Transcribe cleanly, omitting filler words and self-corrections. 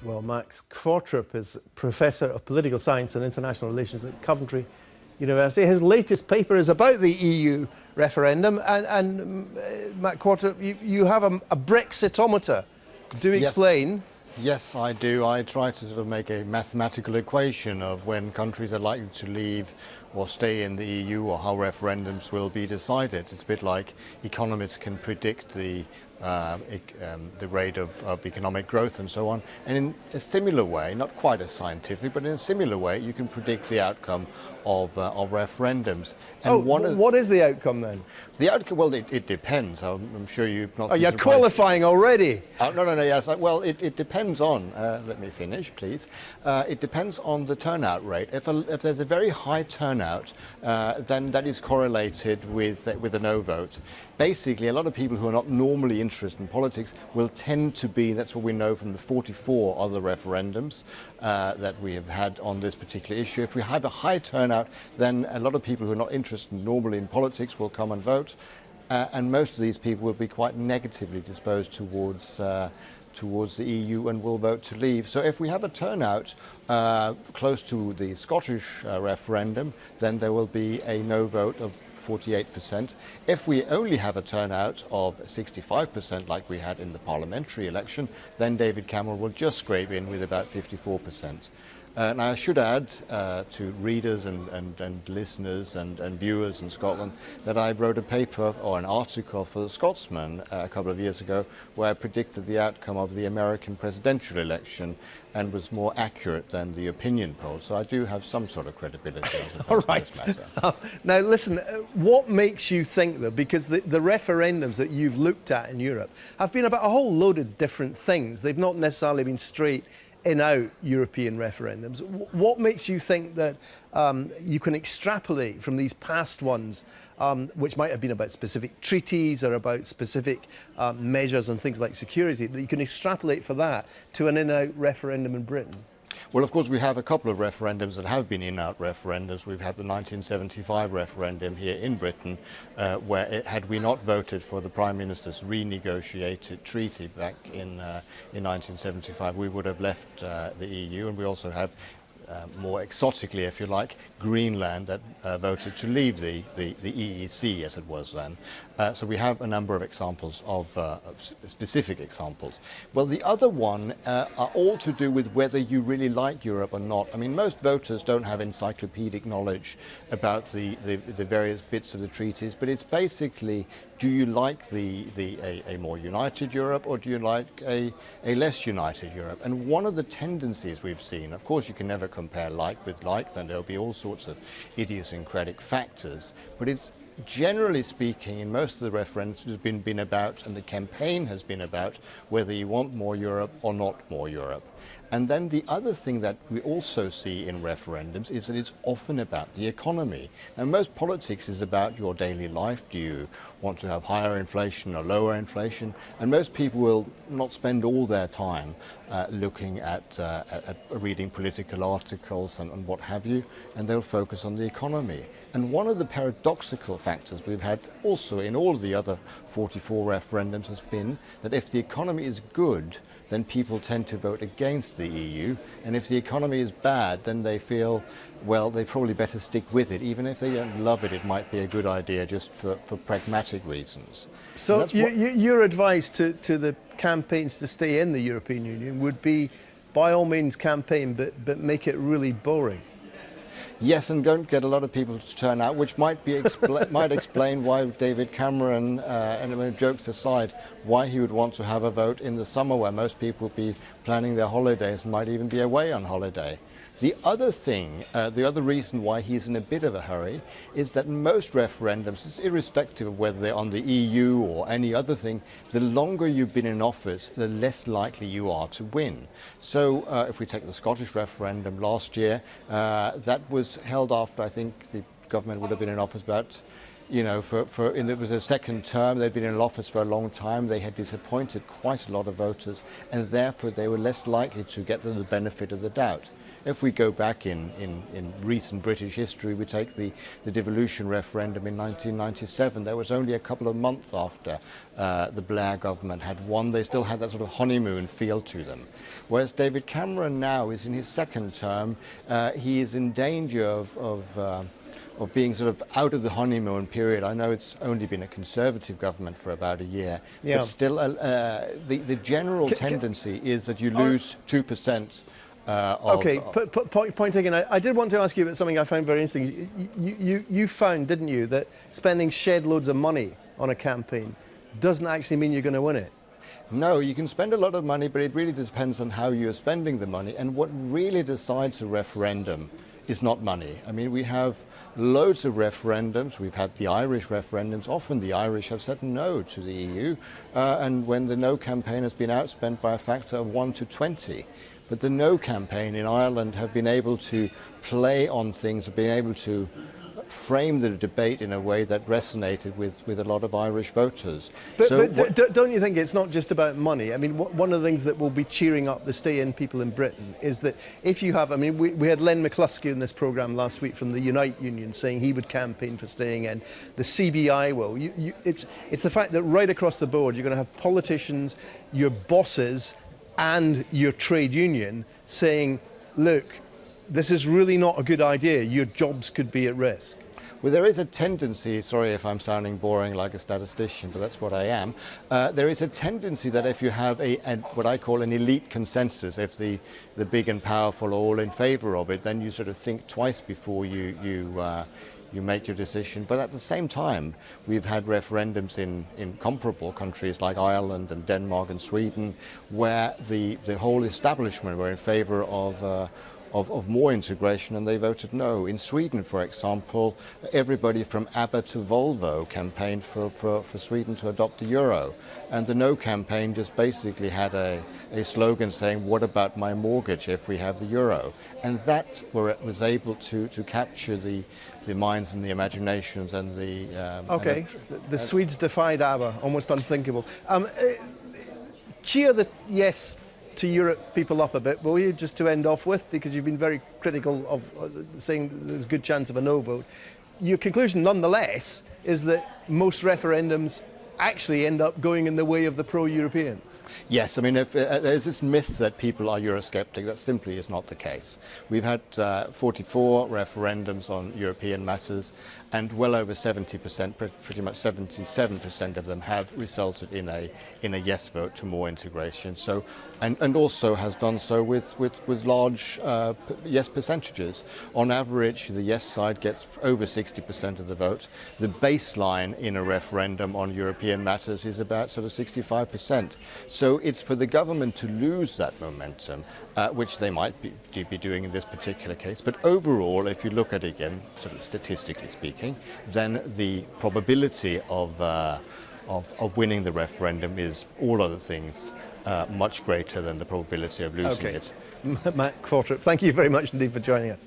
Well, Max Qvortrup is Professor of Political Science and International Relations at Coventry University. His latest paper is about the EU referendum. And Max Qvortrup, you have a Brexitometer. Do explain. Yes, I do. I try to sort of make a mathematical equation of when countries are likely to leave or stay in the EU, or how referendums will be decided. It's a bit like economists can predict the rate of economic growth and so on. And in a similar way, not quite as scientific, but in a similar way, you can predict the outcome of referendums. And what is the outcome then? The outcome, well, it depends. I'm sure you've not... Oh, you're qualifying already. No, yes. Well, it depends on, let me finish, please. It depends on the turnout rate. If there's a very high turnout, then that is correlated with a no vote. Basically, a lot of people who are not normally interested in politics will tend to be, that's what we know from the 44 other referendums that we have had on this particular issue. If we have a high turnout, then a lot of people who are not interested normally in politics will come and vote. And most of these people will be quite negatively disposed towards the EU and will vote to leave. So if we have a turnout close to the Scottish referendum, then there will be a no vote of 48%. If we only have a turnout of 65% like we had in the parliamentary election, then David Cameron will just scrape in with about 54%. Now I should add to readers and listeners and viewers in Scotland that I wrote a paper or an article for the Scotsman a couple of years ago where I predicted the outcome of the American presidential election and was more accurate than the opinion poll. So I do have some sort of credibility. All right. Now listen, what makes you think though, because the referendums that you've looked at in Europe have been about a whole load of different things. They've not necessarily been straight in-out European referendums. What makes you think that you can extrapolate from these past ones, which might have been about specific treaties or about specific measures and things like security, that you can extrapolate for that to an in-out referendum in Britain? Well, of course, we have a couple of referendums that have been in-out referendums. We've had the 1975 referendum here in Britain, where had we not voted for the Prime Minister's renegotiated treaty back in 1975, we would have left the EU. And we also have, more exotically, if you like, Greenland that voted to leave the EEC, as it was then. So we have a number of examples of specific examples. Well, the other one are all to do with whether you really like Europe or not. I mean, most voters don't have encyclopedic knowledge about the various bits of the treaties, but it's basically, do you like a more united Europe, or do you like a less united Europe? And one of the tendencies we've seen, of course you can never compare like with like, then there'll be all sorts of idiosyncratic factors, but it's generally speaking, in most of the referendums, has been about, and the campaign has been about, whether you want more Europe or not more Europe. And then the other thing that we also see in referendums is that it's often about the economy. Now, most politics is about your daily life. Do you want to have higher inflation or lower inflation? And most people will not spend all their time looking at reading political articles and what have you, and they'll focus on the economy. And one of the paradoxical factors we've had also in all of the other 44 referendums has been that if the economy is good, then people tend to vote against the EU, and if the economy is bad, then they feel, well, they probably better stick with it. Even if they don't love it, it might be a good idea just for pragmatic reasons. So your advice to the campaigns to stay in the European Union would be, by all means, campaign, but make it really boring. Yes, and don't get a lot of people to turn out, which might explain why David Cameron, and jokes aside, why he would want to have a vote in the summer where most people would be planning their holidays and might even be away on holiday. The other thing, the other reason why he's in a bit of a hurry is that most referendums, irrespective of whether they're on the EU or any other thing, the longer you've been in office, the less likely you are to win. So if we take the Scottish referendum last year, that was held after, I think, the government would have been in office about you know, it was a second term. They'd been in office for a long time. They had disappointed quite a lot of voters, and therefore they were less likely to get the benefit of the doubt. If we go back in recent British history, we take the devolution referendum in 1997. There was only a couple of months after the Blair government had won. They still had that sort of honeymoon feel to them. Whereas David Cameron now is in his second term. He is in danger of being sort of out of the honeymoon period. I know it's only been a Conservative government for about a year, but still the general tendency is that you lose 2%. Point taken. I did want to ask you about something I found very interesting. You found, didn't you, that spending shed loads of money on a campaign doesn't actually mean you're going to win it? No, you can spend a lot of money, but it really depends on how you're spending the money. And what really decides a referendum is not money. I mean, we have loads of referendums. We've had the Irish referendums. Often the Irish have said no to the EU, and when the no campaign has been outspent by a factor of 1 to 20. But the no campaign in Ireland have been able to play on things, have been able to frame the debate in a way that resonated with a lot of Irish voters. But don't you think it's not just about money? I mean, one of the things that will be cheering up the stay-in people in Britain is that if you have, I mean, we had Len McCluskey in this programme last week from the Unite Union saying he would campaign for staying in. The CBI will. It's the fact that right across the board you're going to have politicians, your bosses, and your trade union saying, look, this is really not a good idea, your jobs could be at risk. Well, there is a tendency, sorry if I'm sounding boring like a statistician, but that's what I am. There is a tendency that if you have what I call an elite consensus, if the big and powerful are all in favour of it, then you sort of think twice before you make your decision. But at the same time, we've had referendums in comparable countries like Ireland and Denmark and Sweden, where the whole establishment were in favour of more integration, and they voted no. In Sweden, for example, everybody from ABBA to Volvo campaigned for Sweden to adopt the euro. And the no campaign just basically had a slogan saying, what about my mortgage if we have the euro? And that was able to capture the minds and the imaginations and the... the Swedes defied ABBA, almost unthinkable. Cheer the yes to Europe people up a bit, will you, just to end off with, because you've been very critical of saying there's a good chance of a no vote. Your conclusion, nonetheless, is that most referendums actually end up going in the way of the pro-Europeans. Yes, I mean, there's this myth that people are Eurosceptic. That simply is not the case. We've had 44 referendums on European matters, and well over 70%, pretty much 77% of them have resulted in a yes vote to more integration. So, and also has done so with large yes percentages. On average, the yes side gets over 60% of the vote. The baseline in a referendum on European matters is about sort of 65%. So it's for the government to lose that momentum, which they might be doing in this particular case. But overall, if you look at it again, sort of statistically speaking, then the probability of winning the referendum is, all other things, much greater than the probability of losing it. Matt Qvortrup, thank you very much indeed for joining us.